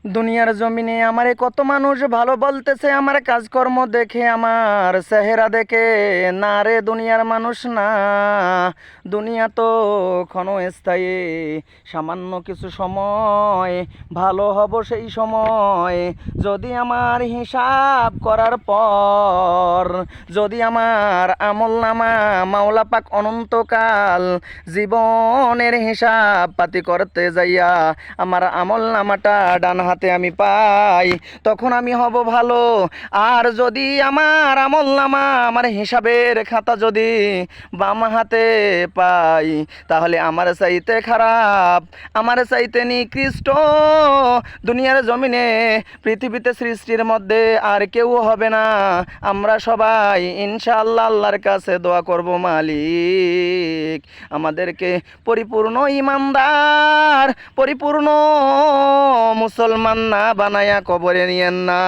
দুনিয়ার জমিনে আমারে কত মানুষ ভালো বলতেছে, আমার কাজকর্ম দেখে, আমার চেহারা দেখে। না রে দুনিয়ার মানুষ না, দুনিয়া তো ক্ষণস্থায়ী। সামান্য কিছু সময় ভালো হব সেই সময়, যদি আমার হিসাব করার পর, যদি আমার আমল নামা মাওলা পাক অনন্তকাল জীবনের হিসাব পাতি করতে যাইয়া আমার আমল নামাটা ডান হাতে আমি পাই, তখন আমি হব ভালো। আর যদি আমার আমল নামা, আমার হিসাবের খাতা যদি বাম হাতে পাই, তাহলে আমার চাইতে খারাপ, আমার চাইতে নিকৃষ্ট দুনিয়ার জমিনে পৃথিবীতে সৃষ্টির মধ্যে আর কেউ হবে না। আমরা সবাই ইনশাআল্লাহ আল্লাহর কাছে দোয়া করব, মালিক আমাদেরকে পরিপূর্ণ ইমানদার, পরিপূর্ণ মুসলমান না বানায়া কবরে নিয়েন না।